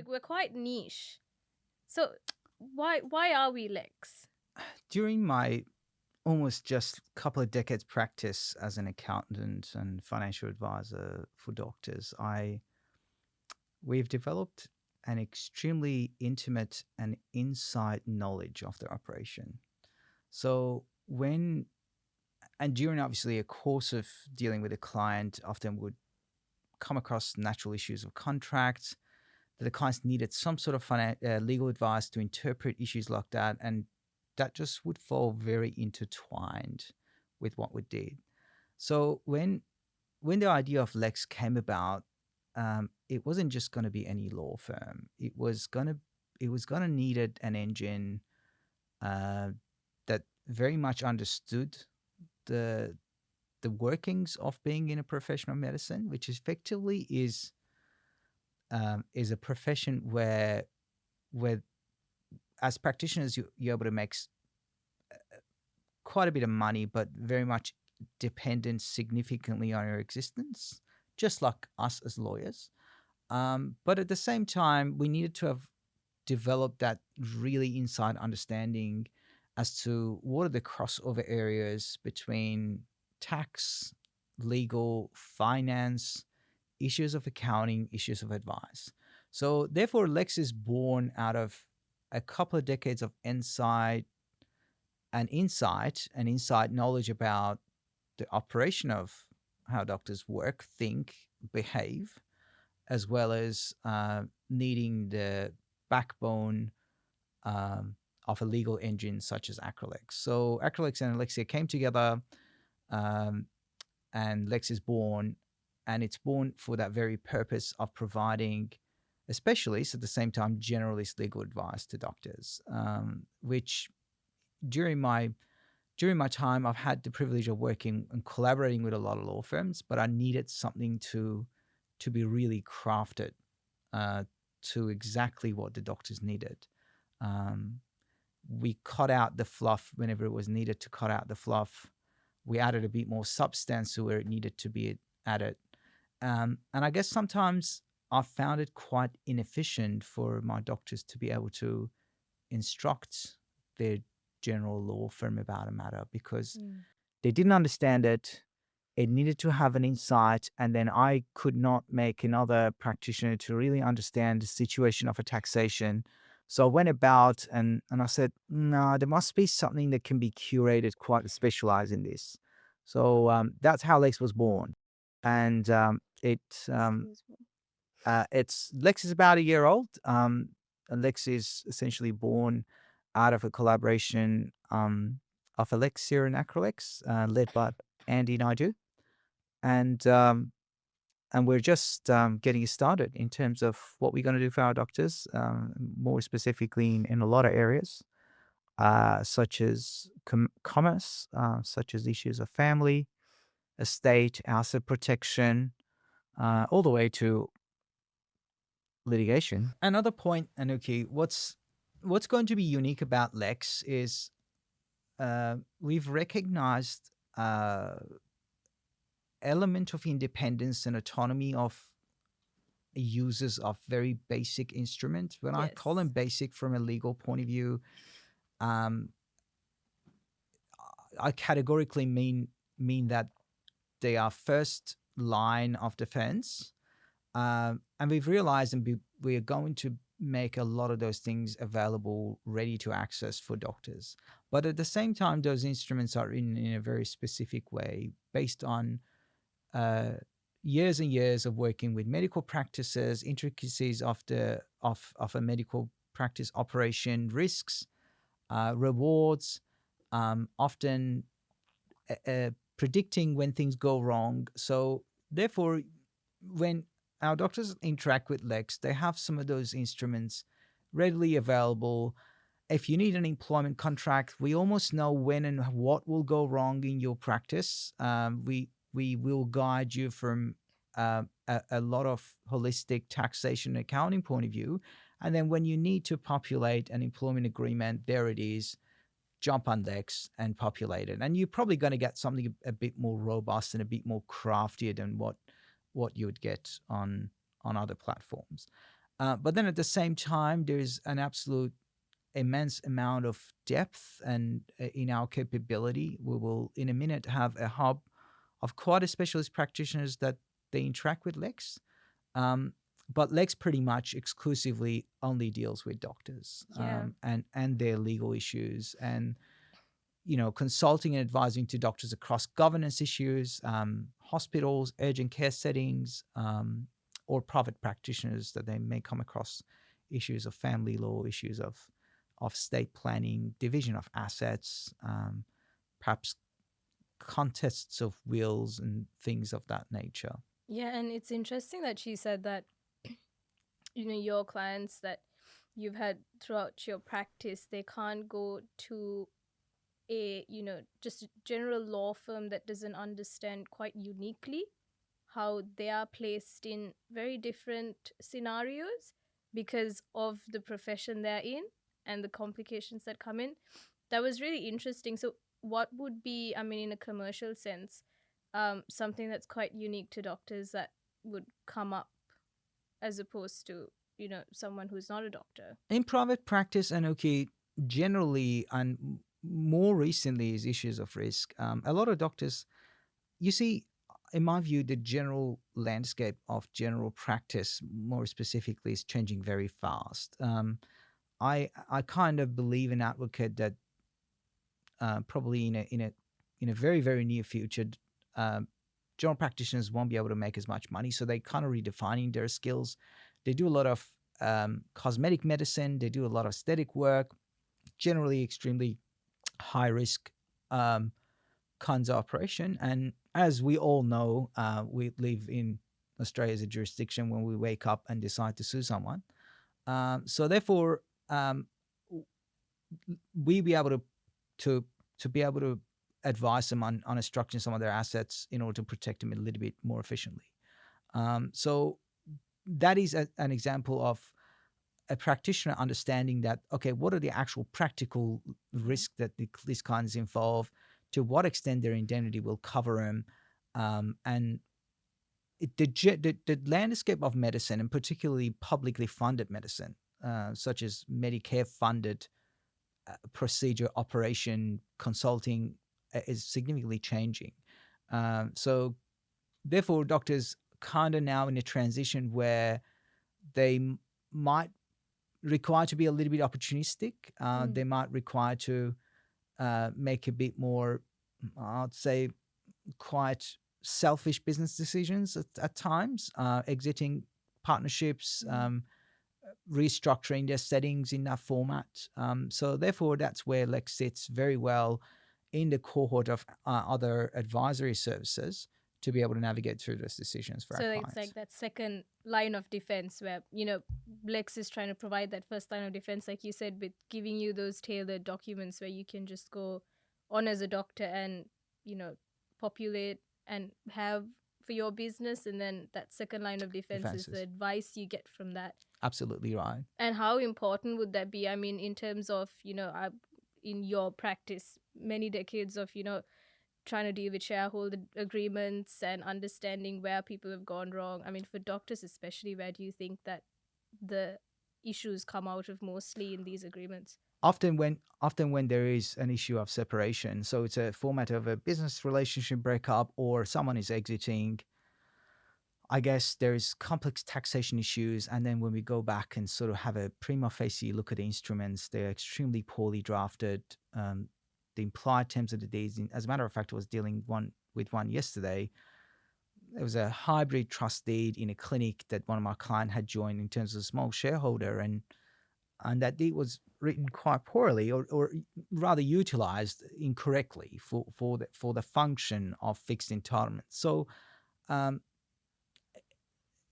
We're quite niche. So why are we Lex? During my almost just couple of decades practice as an accountant and financial advisor for doctors, we've developed an extremely intimate and inside knowledge of the operation. So when and during obviously a course of dealing with a client, often would come across natural issues of contracts that the clients needed some sort of legal advice to interpret issues like that, and that just would fall very intertwined with what we did. So when the idea of Lex came about, it wasn't just going to be any law firm. It was gonna needed an engine uh, that very much understood the the workings of being in a profession of medicine, which effectively is a profession where as practitioners you're able to make quite a bit of money, but very much dependent significantly on your existence, just like us as lawyers. But at the same time, we needed to have developed that really inside understanding as to what are the crossover areas between tax, legal, finance, issues of accounting, issues of advice. So, therefore, Lex is born out of a couple of decades of insight knowledge about the operation of how doctors work, think, behave, as well as needing the backbone of a legal engine such as Acrolex. So Acrolex and Alexia came together, um, and Lex is born, and it's born for that very purpose of providing, especially at the same time, generalist legal advice to doctors, which during my during my time, I've had the privilege of working and collaborating with a lot of law firms, but I needed something to be really crafted uh, to exactly what the doctors needed. Um, we cut out the fluff whenever it was needed to cut out the fluff. We added a bit more substance to where it needed to be added. And I guess sometimes I found it quite inefficient for my doctors to be able to instruct their general law firm about a matter because they didn't understand it. It needed to have an insight, and then I could not make another practitioner to really understand the situation of a taxation. So I went about and I said, no, there must be something that can be curated quite specialized in this. So that's how Lex was born. And it's Lex is about a year old. And Lex is essentially born out of a collaboration of Alexia and Acrolex, led by Andy Naidu, and we're just getting started in terms of what we're going to do for our doctors, more specifically in a lot of areas, such as commerce, such as issues of family, estate, asset protection, all the way to litigation. Another point, Anuki, what's going to be unique about Lex is we've recognized element of independence and autonomy of users of very basic instruments. When I call them basic from a legal point of view, um, I categorically mean that they are first line of defense. And we've realized we are going to make a lot of those things available, ready to access for doctors. But at the same time, those instruments are in a very specific way based on uh, years and years of working with medical practices, intricacies of a medical practice operation, risks, rewards, often predicting when things go wrong. So therefore, when our doctors interact with Lex, they have some of those instruments readily available. If you need an employment contract, we almost know when and what will go wrong in your practice. We will guide you from a lot of holistic taxation and accounting point of view. And then when you need to populate an employment agreement, there it is. Jump on Lex and populate it. And you're probably going to get something a bit more robust and a bit more craftier than what you would get on other platforms. But then at the same time, there's an absolute immense amount of depth and in our capability. We will in a minute have a hub of quite a specialist practitioners that they interact with Lex. Um, but Lex pretty much exclusively only deals with doctors, Yeah. and their legal issues, and consulting and advising to doctors across governance issues, hospitals, urgent care settings, or private practitioners that they may come across issues of family law, issues of state planning, division of assets, perhaps contests of wills and things of that nature. Yeah, and it's interesting that she said that, your clients that you've had throughout your practice, they can't go to a, just a general law firm that doesn't understand quite uniquely how they are placed in very different scenarios because of the profession they're in and the complications that come in. That was really interesting. So, what would be, I mean, in a commercial sense, something that's quite unique to doctors that would come up as opposed to, someone who's not a doctor? In private practice, and okay, generally, and more recently, is issues of risk. A lot of doctors, you see, in my view, the general landscape of general practice, more specifically, is changing very fast. I kind of believe and advocate that probably in a very very near future, um, general practitioners won't be able to make as much money, so they kind of redefining their skills. They do a lot of cosmetic medicine. They do a lot of aesthetic work, generally extremely high risk um, kinds of operation. And as we all know, we live in Australia as a jurisdiction when we wake up and decide to sue someone. So therefore, we be able to be able to advise them on structuring some of their assets in order to protect them a little bit more efficiently. So that is an example of a practitioner understanding that, okay, what are the actual practical risks that these kinds involve, to what extent their indemnity will cover them, and the landscape of medicine, and particularly publicly funded medicine, such as Medicare funded procedure, operation, consulting, is significantly changing. So therefore, doctors kind of now in a transition where they might require to be a little bit opportunistic. They might require to make a bit more, I'd say, quite selfish business decisions at times, exiting partnerships, restructuring their settings in that format. So therefore, that's where Lex sits very well in the cohort of other advisory services to be able to navigate through those decisions for our So it's clients. like that second line of defense where, Lex is trying to provide that first line of defense, like you said, with giving you those tailored documents where you can just go on as a doctor and, populate and have for your business. And then that second line of defense is the Defenses. advice you get from that. Absolutely right. And how important would that be? I mean, in terms of, in your practice, many decades of, trying to deal with shareholder agreements and understanding where people have gone wrong. I mean, for doctors especially, where do you think that the issues come out of mostly in these agreements? Often when there is an issue of separation, so it's a format of a business relationship breakup or someone is exiting, I guess there's complex taxation issues. And then when we go back and sort of have a prima facie look at the instruments, they're extremely poorly drafted. The implied terms of the deeds, as a matter of fact, I was dealing with one yesterday. There was a hybrid trust deed in a clinic that one of my clients had joined in terms of a small shareholder, and that deed was written quite poorly, or rather utilized incorrectly for the function of fixed entitlement. So um,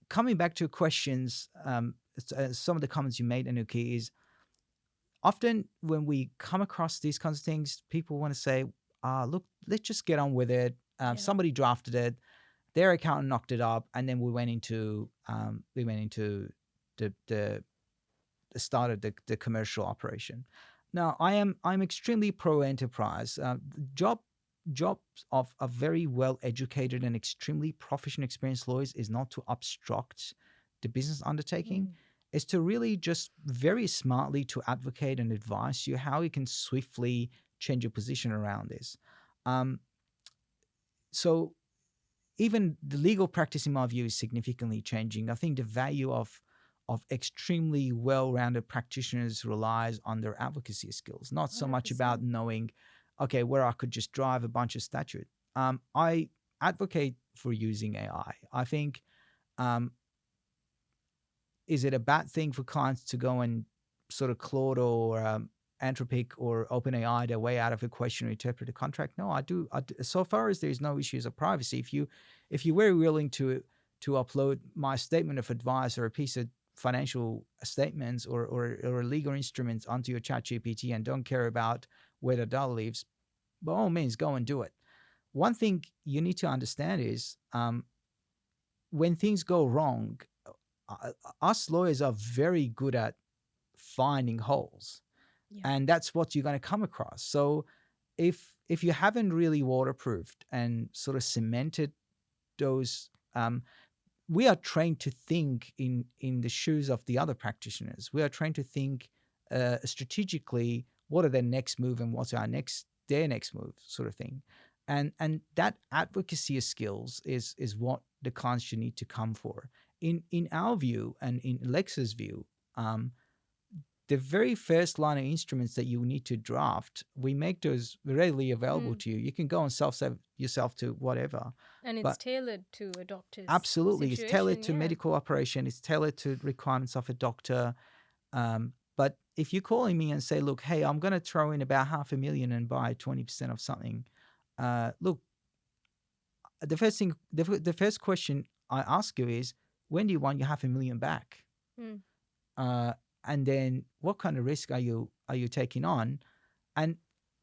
coming back to questions, some of the comments you made, Anuki, is often when we come across these kinds of things, people want to say, look, let's just get on with it. Yeah. Somebody drafted it, their accountant knocked it up, and then we went into the start of the commercial operation. Now, I'm extremely pro enterprise. Jobs of very well educated and extremely proficient, experienced lawyers is not to obstruct the business undertaking. is to really just very smartly to advocate and advise you how you can swiftly change your position around this. Um, so even the legal practice, in my view, is significantly changing. I think the value of extremely well-rounded practitioners relies on their advocacy skills, not so much about 100%. knowing, okay, where I could just drive a bunch of statute. I advocate for using AI. I think, um, is it a bad thing for clients to go and sort of Claude or Anthropic or OpenAI their way out of a question or interpret a contract? No, so far as there's no issues of privacy, if you were willing to upload my statement of advice or a piece of financial statements or legal instruments onto your chat GPT and don't care about where the dollar lives, by all means, go and do it. One thing you need to understand is, when things go wrong, us lawyers are very good at finding holes, Yeah. and that's what you're going to come across. So if you haven't really waterproofed and sort of cemented those, we are trained to think in the shoes of the other practitioners. We are trained to think strategically, what are their next move and what's their next move, sort of thing. And that advocacy skills is what the clients should need to come for. In our view and in Lex's view, um, the very first line of instruments that you need to draft, we make those readily available Mm. to you. You can go and self-save yourself to whatever. And it's But tailored to a doctor's absolutely, it's tailored situation. to Yeah. medical operation. It's tailored to requirements of a doctor. But if you're calling me and say, "Look, hey, I'm going to throw in about 500,000 and buy 20% of something," look, the first question I ask you is, when do you want your 500,000 back? Mm. Uh, and then, what kind of risk are you taking on? And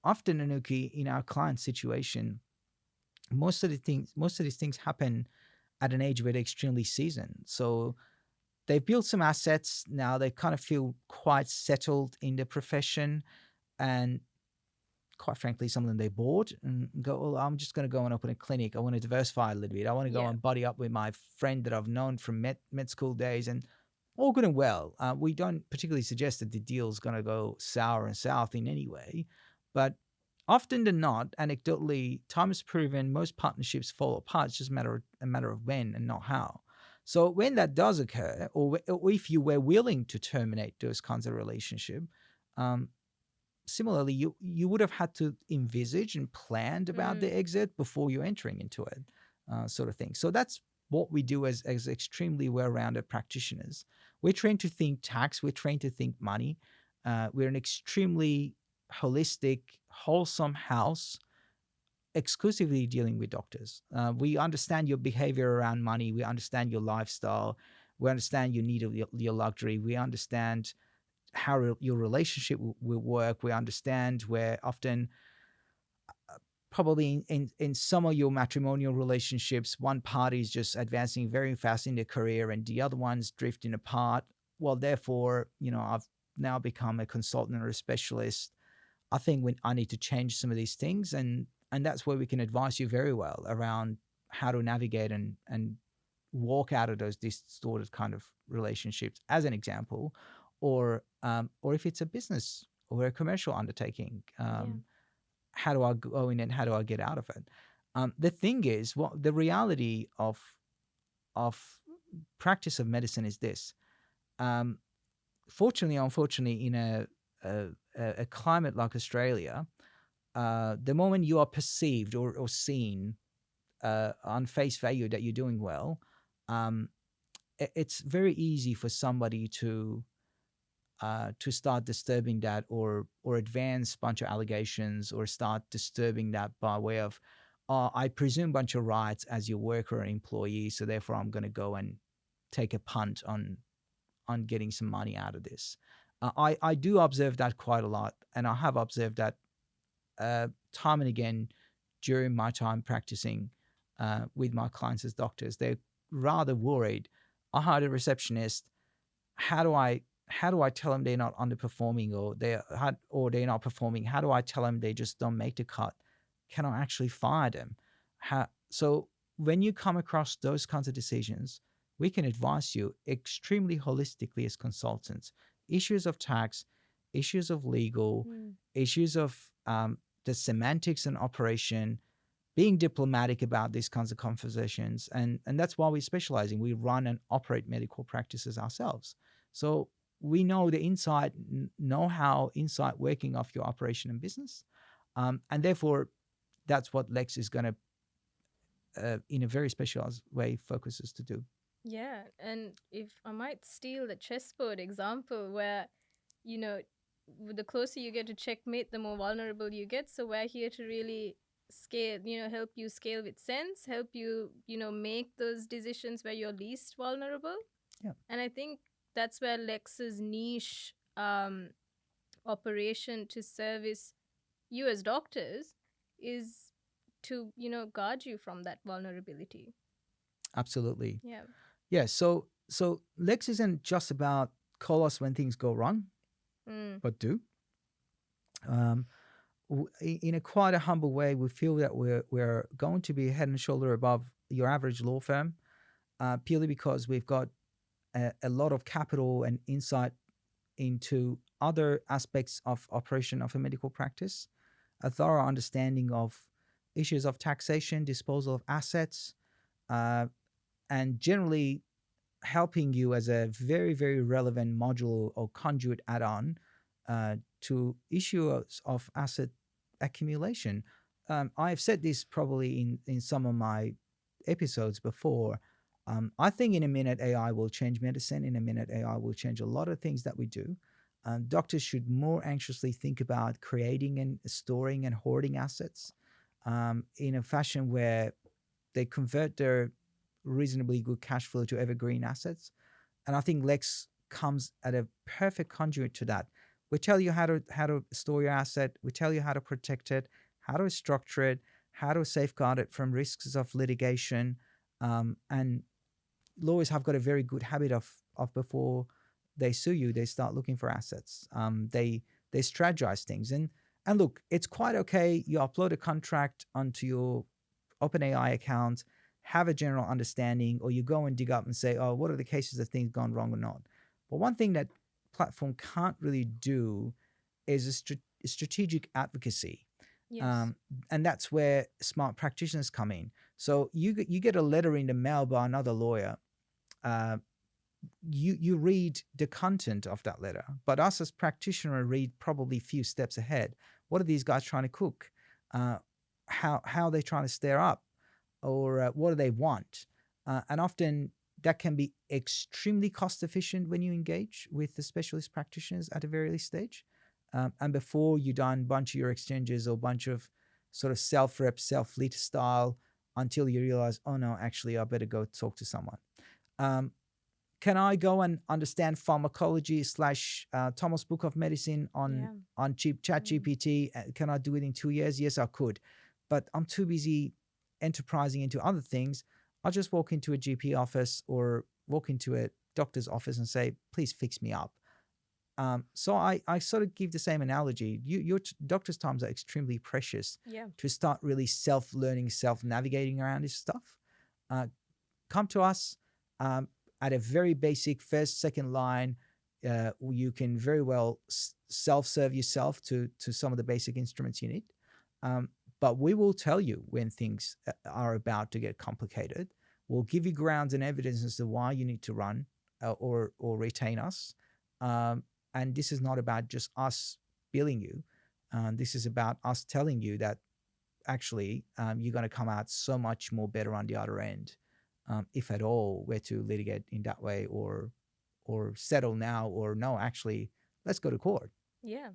often, Anuki, in our client situation, most of these things happen at an age where they're extremely seasoned. So they've built some assets now. They kind of feel quite settled in the profession, and quite frankly, some of them they bored and go, "Oh, I'm just going to go and open a clinic. I want to diversify a little bit. I want to go Yeah. and buddy up with my friend that I've known from med school days." And all good and well. We don't particularly suggest that the deal's going to go sour and south in any way, but often than not, anecdotally, time has proven most partnerships fall apart. It's just a matter of when and not how. So when that does occur, or if you were willing to terminate those kinds of relationship, um, similarly, you would have had to envisage and planned about the Mm. exit before you're entering into it, sort of thing. So that's what we do as extremely well-rounded practitioners. We're trained to think tax. We're trained to think money. We're an extremely holistic, wholesome house, exclusively dealing with doctors. We understand your behavior around money. We understand your lifestyle. We understand your need of your luxury. We understand how your relationship will work. We understand where often, probably in some of your matrimonial relationships, one party is just advancing very fast in their career and the other one's drifting apart. Well, therefore, I've now become a consultant or a specialist. I think when I need to change some of these things, and that's where we can advise you very well around how to navigate and walk out of those distorted kind of relationships, as an example, or if it's a business or a commercial undertaking, Yeah. how do I go in and how do I get out of it? The thing is, what the reality of practice of medicine is this. Um, Fortunately, unfortunately, in a, a climate like Australia, the moment you are perceived or seen on face value that you're doing well, um, it's very easy for somebody to start disturbing that or advance a bunch of allegations or start disturbing that by way of, I presume bunch of rights as your worker or employee, so therefore I'm going to go and take a punt on getting some money out of this. I do observe that quite a lot, and I have observed that time and again during my time practicing with my clients as doctors. They're rather worried. I hired a receptionist. How do I tell them they're not underperforming or they're not performing? How do I tell them they just don't make the cut? Can I actually fire them? So when you come across those kinds of decisions, we can advise you extremely holistically as consultants. Issues of tax, issues of legal, Mm. issues of the semantics and operation, being diplomatic about these kinds of conversations. And that's why we're specializing. We run and operate medical practices ourselves. So we know the inside know-how, inside working of your operation and business. And therefore, that's what Lex is going to, in a very specialized way, focuses to do. Yeah, and if I might steal the chessboard example, where, you know, the closer you get to checkmate, the more vulnerable you get. So we're here to really scale, help you scale with sense, help you, make those decisions where you're least vulnerable. Yeah, And I think that's where Lex's niche operation to service you as doctors is to, guard you from that vulnerability. absolutely. Yeah. Yeah. So Lex isn't just about call us when things go wrong, Mm. but do. Um, in a quite a humble way, we feel that we're going to be head and shoulder above your average law firm, purely because we've got a lot of capital and insight into other aspects of operation of a medical practice, a thorough understanding of issues of taxation, disposal of assets, uh, and generally helping you as a very, very relevant module or conduit add-on to issues of asset accumulation. I've said this probably in some of my episodes before. I think in a minute AI will change medicine. In a minute AI will change a lot of things that we do. Doctors should more anxiously think about creating and storing and hoarding assets in a fashion where they convert their reasonably good cash flow to evergreen assets. And I think Lex comes at a perfect conduit to that. We tell you how to store your asset. We tell you how to protect it, how to structure it, how to safeguard it from risks of litigation. And lawyers have got a very good habit of before they sue you, they start looking for assets. They strategize things. And look, it's quite okay. You upload a contract onto your OpenAI account, have a general understanding, or you go and dig up and say, oh, what are the cases of things gone wrong or not? But one thing that platform can't really do is strategic advocacy. Yes. Um, and that's where smart practitioners come in. So you get a letter in the mail by another lawyer. Uh, you read the content of that letter, but us as practitioner read probably a few steps ahead. What are these guys trying to cook? How are they trying to stir up, or what do they want? And often that can be extremely cost efficient when you engage with the specialist practitioners at a very early stage, and before you done a bunch of your exchanges or a bunch of sort of self rep, self lead style, until you realize, oh no, actually I better go talk to someone. Um, can I go and understand pharmacology slash Thomas Book of Medicine Yeah. on cheap chat Mm. GPT? Can I do it in 2 years? Yes, I could, but I'm too busy enterprising into other things. I'll just walk into a GP office or walk into a doctor's office and say, please fix me up. So I sort of give the same analogy. Your doctor's times are extremely precious Yeah. to start really self-learning, self-navigating around this stuff. Uh, Come to us um, at a very basic first, second line. You can very well self-serve yourself to some of the basic instruments you need. Um, but we will tell you when things are about to get complicated. We'll give you grounds and evidence as to why you need to run or retain us. Um, and this is not about just us billing you. This is about us telling you that actually you're going to come out so much more better on the other end, if at all, were to litigate in that way or settle now, or no, actually, let's go to court. Yeah.